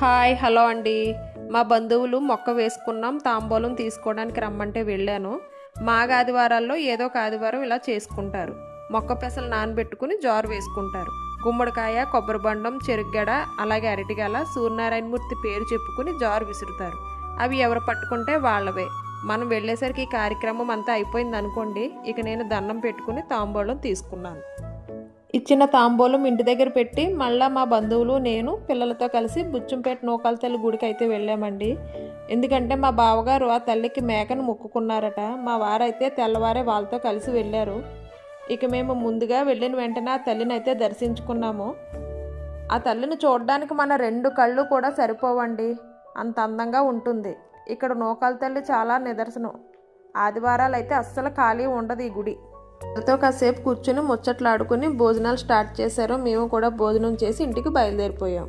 Hi hello అండి. మా బంధువులు మొక్క వేసుకున్నాం, తాంబూలం తీసుకోవడానికి రమ్మంటే వెళ్ళాను. మా ఆదివారాల్లో ఏదో ఒక ఆదివారం ఇలా చేసుకుంటారు. మొక్క పెసలు నానబెట్టుకుని జారు వేసుకుంటారు. గుమ్మడికాయ, కొబ్బరి బండం, చెరుగ్గడ, అలాగే అరటిగల, సూర్యనారాయణమూర్తి పేరు చెప్పుకుని జారు విసురుతారు. అవి ఎవరు పట్టుకుంటే వాళ్ళవే. మనం వెళ్ళేసరికి ఈ కార్యక్రమం అంతా అయిపోయింది అనుకోండి. ఇక నేను దండం పెట్టుకుని తాంబూలం తీసుకున్నాను. ఇచ్చిన తాంబూలం ఇంటి దగ్గర పెట్టి మళ్ళీ మా బంధువులు నేను పిల్లలతో కలిసి బుచ్చంపేట నూకాల తల్లి గుడికి అయితే వెళ్ళామండి. ఎందుకంటే మా బావగారు ఆ తల్లికి మేకను మొక్కుకున్నారట. మా వారైతే తెల్లవారే వాళ్ళతో కలిసి వెళ్ళారు. ఇక మేము ముందుగా వెళ్ళిన వెంటనే ఆ తల్లిని అయితే దర్శించుకున్నాము. ఆ తల్లిని చూడడానికి మన 2 కళ్ళు కూడా సరిపోవండి, అంత అందంగా ఉంటుంది. ఇక్కడ నూకాల తల్లి చాలా నిదర్శనం. ఆదివారాలు అయితే అస్సలు ఖాళీ ఉండదు ఈ గుడి. వాళ్ళతో కాసేపు కూర్చుని ముచ్చట్లాడుకుని భోజనాలు స్టార్ట్ చేశారు. మేము కూడా భోజనం చేసి ఇంటికి బయలుదేరిపోయాం.